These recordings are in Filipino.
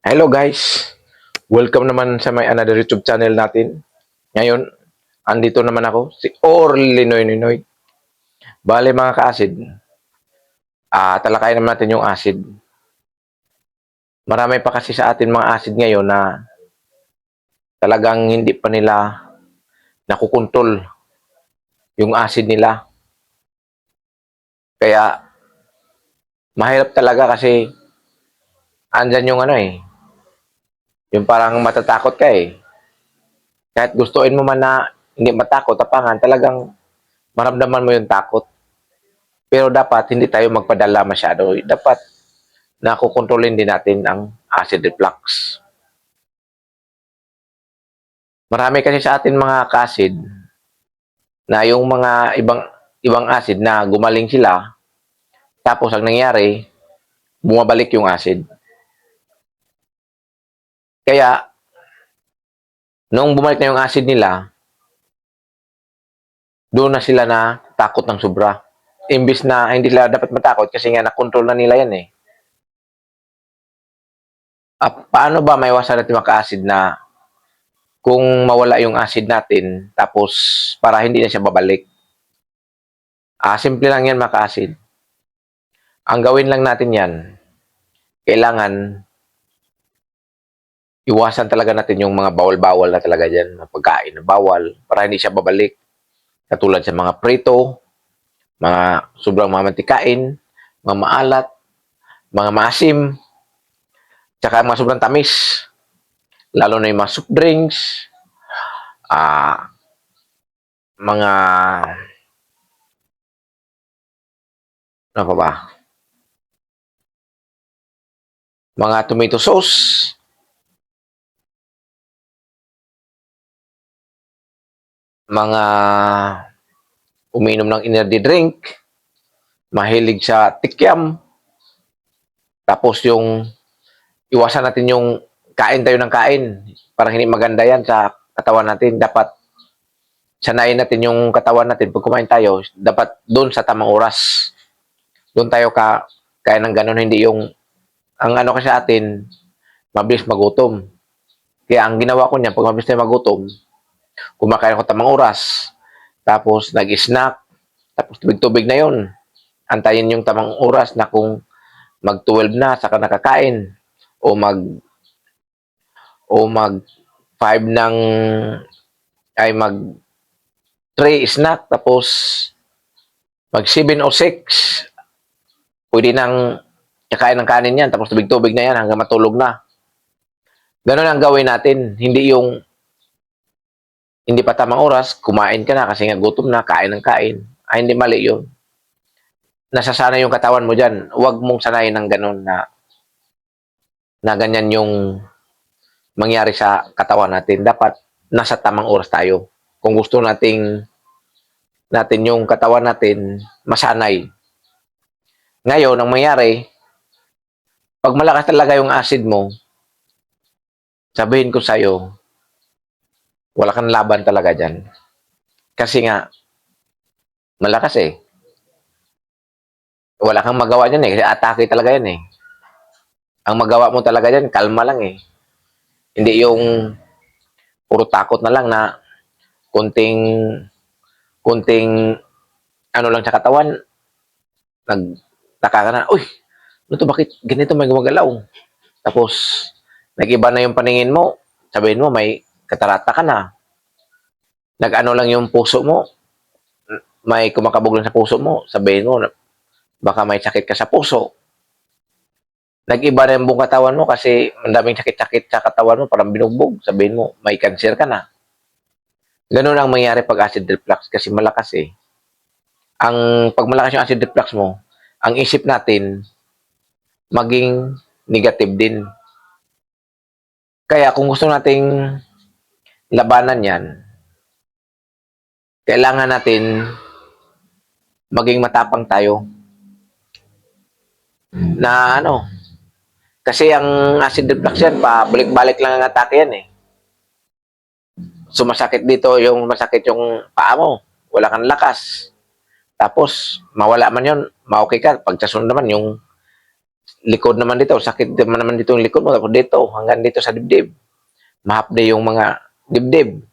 Hello guys! Welcome naman sa may another YouTube channel natin. Ngayon, andito naman ako, si Orly Noy Noy. Bale mga ka-acid, talakayin naman natin yung acid. Marami pa kasi sa atin mga acid ngayon na talagang hindi pa nila nakukontrol yung acid nila. Kaya mahirap talaga kasi andyan yung yung parang matatakot ka eh. Kahit gustuin mo man na hindi matakot, tapangan, talagang maramdaman mo yung takot. Pero dapat hindi tayo magpadala masyado. Dapat nakokontrolin din natin ang acid reflux. Marami kasi sa atin mga acid na yung mga ibang acid na gumaling sila, tapos ang nangyari, bumabalik yung acid. Kaya, nung bumalik na yung acid nila, doon na sila na takot ng sobra. Imbis na hindi sila dapat matakot kasi nga nakontrol na nila yan eh. Paano ba maiwasan natin maka-acid na kung mawala yung acid natin, tapos para hindi na siya babalik? Simple lang yan maka-acid. Ang gawin lang natin yan, kailangan iwasan talaga natin yung mga bawal-bawal na talaga dyan, mga pagkain na bawal, para hindi siya babalik. Katulad sa mga prito, mga sobrang mamantikain, mga maalat, mga maasim, tsaka mga sobrang tamis. Lalo na yung mga soft drinks, mga, ano pa ba? Mga tomato sauce, mga uminom ng energy drink, mahilig sa tikyam, tapos yung iwasan natin yung kain tayo ng kain. Parang hindi maganda yan sa katawan natin. Dapat sanayin natin yung katawan natin. Pag kumain tayo, dapat doon sa tamang oras. Doon tayo kain ng ganun. Hindi yung, ang ano kasi sa atin, mabilis magutom. Kaya ang ginawa ko niyan, pag mabilis tayo magutom, kumakain ako tamang oras, tapos nag-snack, tapos tubig-tubig na yon. Antayin yung tamang oras na kung mag-12 na, saka nakakain. O mag 5 ng ay mag 3 snack tapos mag 7 o 6 pwede nang kakain ng kanin yan tapos tubig-tubig na yan hanggang matulog na. Ganun ang gawin natin, hindi yung hindi pa tamang oras kumain ka na kasi nga gutom na, kain ng kain. Hindi, mali yun. Nasasanay yung katawan mo dyan. Huwag mong sanayin ng ganun na ganyan yung mangyari sa katawan natin. Dapat nasa tamang oras tayo. Kung gusto natin yung katawan natin masanay. Ngayon, ang mangyari, pag malakas talaga yung acid mo, sabihin ko sa'yo, wala kang laban talaga dyan. Kasi nga, malakas eh. Wala kang magawa dyan eh. Kasi atake talaga yan eh. Ang magawa mo talaga dyan, kalma lang eh. Hindi yung puro takot na lang na kunting ano lang sa katawan, nagtaka ka na, uy, ano to, bakit ganito may gumagalaw? Tapos, nag-iba na yung paningin mo, sabihin mo, may katarata ka na. Nag-ano lang yung puso mo, may kumakabog lang sa puso mo, sabihin mo, baka may sakit ka sa puso. Nag-iba na yung buong katawan mo kasi mandaming sakit-sakit sa katawan mo, parang binugbog, sabihin mo, may cancer ka na. Ganun ang mangyari pag acid reflux kasi malakas eh. Pag malakas yung acid reflux mo, ang isip natin, maging negative din. Kaya kung gusto nating labanan yan, kailangan natin maging matapang tayo na kasi ang acid reflux yan, pabalik-balik lang ang atake yan eh. Sumasakit dito, masakit yung paa mo, wala kang lakas. Tapos, mawala man yun, ma-okay ka. Pag sa sunod naman, yung likod naman dito, sakit naman dito yung likod mo, tapos dito, hanggang dito sa dibdib. Mahapde yung mga dibdib.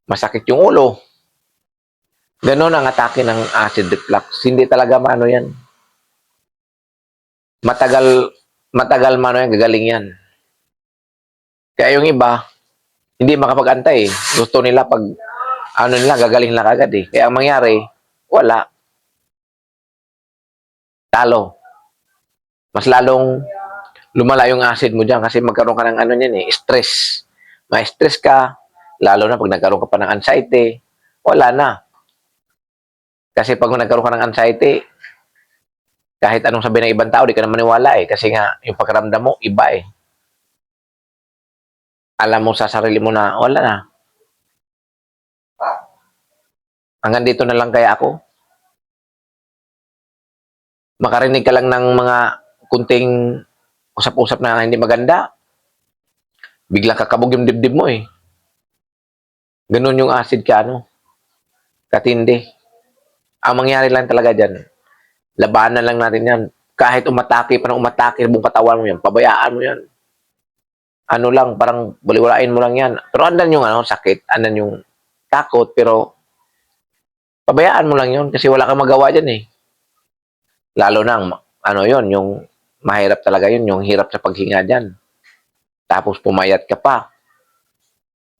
Masakit yung ulo. Ganon ang atake ng acid reflux. Hindi talaga maano yan. Matagal mano yan, gagaling yan. Kaya yung iba, hindi makapag-antay. Gusto nila pag, ano nila, gagaling lang agad eh. Kaya ang mangyari, wala. Talo. Mas lalong lumala yung acid mo dyan kasi magkaroon ka ng ano yan eh, stress. May stress ka, lalo na pag nagkaroon ka pa ng anxiety, wala na. Kasi pag nagkaroon ka ng anxiety, kahit anong sabi ng ibang tao, di ka na maniwala eh. Kasi nga, yung pakiramdam mo, iba eh. Alam mo sa sarili mo na, wala na. Hanggang dito na lang kaya ako. Makarinig ka lang ng mga kunting usap-usap na hindi maganda, biglang kakabog yung dibdib mo eh. Ganun yung acid ka, ano, katindi. Ang mangyari lang talaga dyan, labanan lang natin yan. Kahit umatake pa ng umatake buong katawan mo yan, pabayaan mo yan. Ano lang, parang baliwalain mo lang yan. Pero andan yung ano, sakit, andan yung takot, pero pabayaan mo lang yun kasi wala kang magawa dyan eh. Lalo na, ano yon yung mahirap talaga yun, yung hirap sa paghinga dyan. Tapos pumayat ka pa.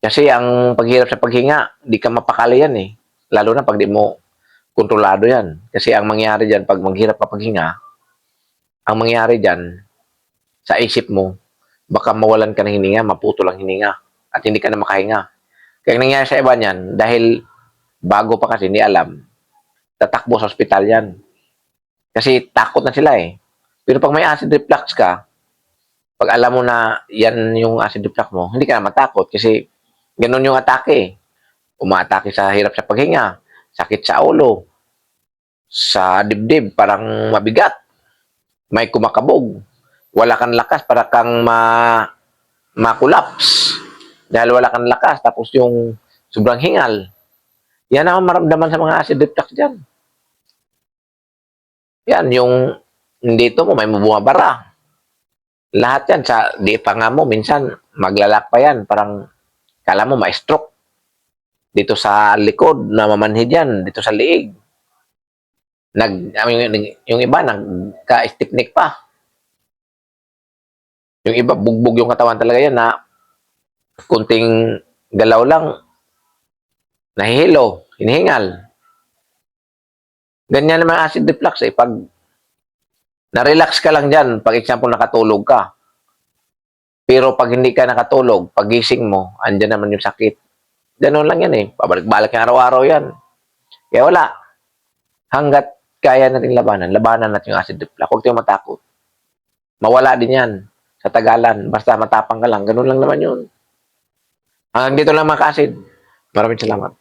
Kasi ang paghirap sa paghinga, di ka mapakali yan eh. Lalo na pag di mo kontrolado yan. Kasi ang mangyari dyan, pag maghirap ka paghinga, ang mangyari dyan, sa isip mo, baka mawalan ka ng hininga, maputo lang hininga, at hindi ka na makahinga. Kaya ang nangyari sa iba niyan, dahil bago pa kasi, hindi alam, tatakbo sa ospital yan. Kasi takot na sila eh. Pero pag may acid reflux ka, pag alam mo na yan yung acid reflux mo, hindi ka na matakot kasi ganun yung atake eh. Umaatake sa hirap sa paghinga, sakit sa ulo, sa dibdib, parang mabigat, may kumakabog, wala kang lakas, para kang makulaps. Dahil wala kang lakas, tapos yung sobrang hingal. Yan ang maramdaman sa mga acid reflux dyan. Yan, yung dito mo, may bumabara. Lahat yan, sa di pa nga mo, minsan, maglalak pa yan, parang kala mo ma-stroke. Dito sa likod, namamanhid yan, dito sa liig. Yung iba, nagka-stiffneck pa. Yung iba, bugbog yung katawan talaga yan na kunting galaw lang, nahihilo, hinihingal. Ganyan naman acid reflux eh. Pag na-relax ka lang dyan, pag example nakatulog ka. Pero pag hindi ka nakatulog, pagising mo, andyan naman yung sakit. Ganun lang yan eh. Pabalik-balik yung araw-araw yan. Kaya wala. Hanggat kaya natin labanan natin yung acid reflux. Huwag tayong matakot. Mawala din yan sa tagalan. Basta matapang ka lang. Ganun lang naman yun. Hanggang dito lang mga ka-acid. Maraming salamat.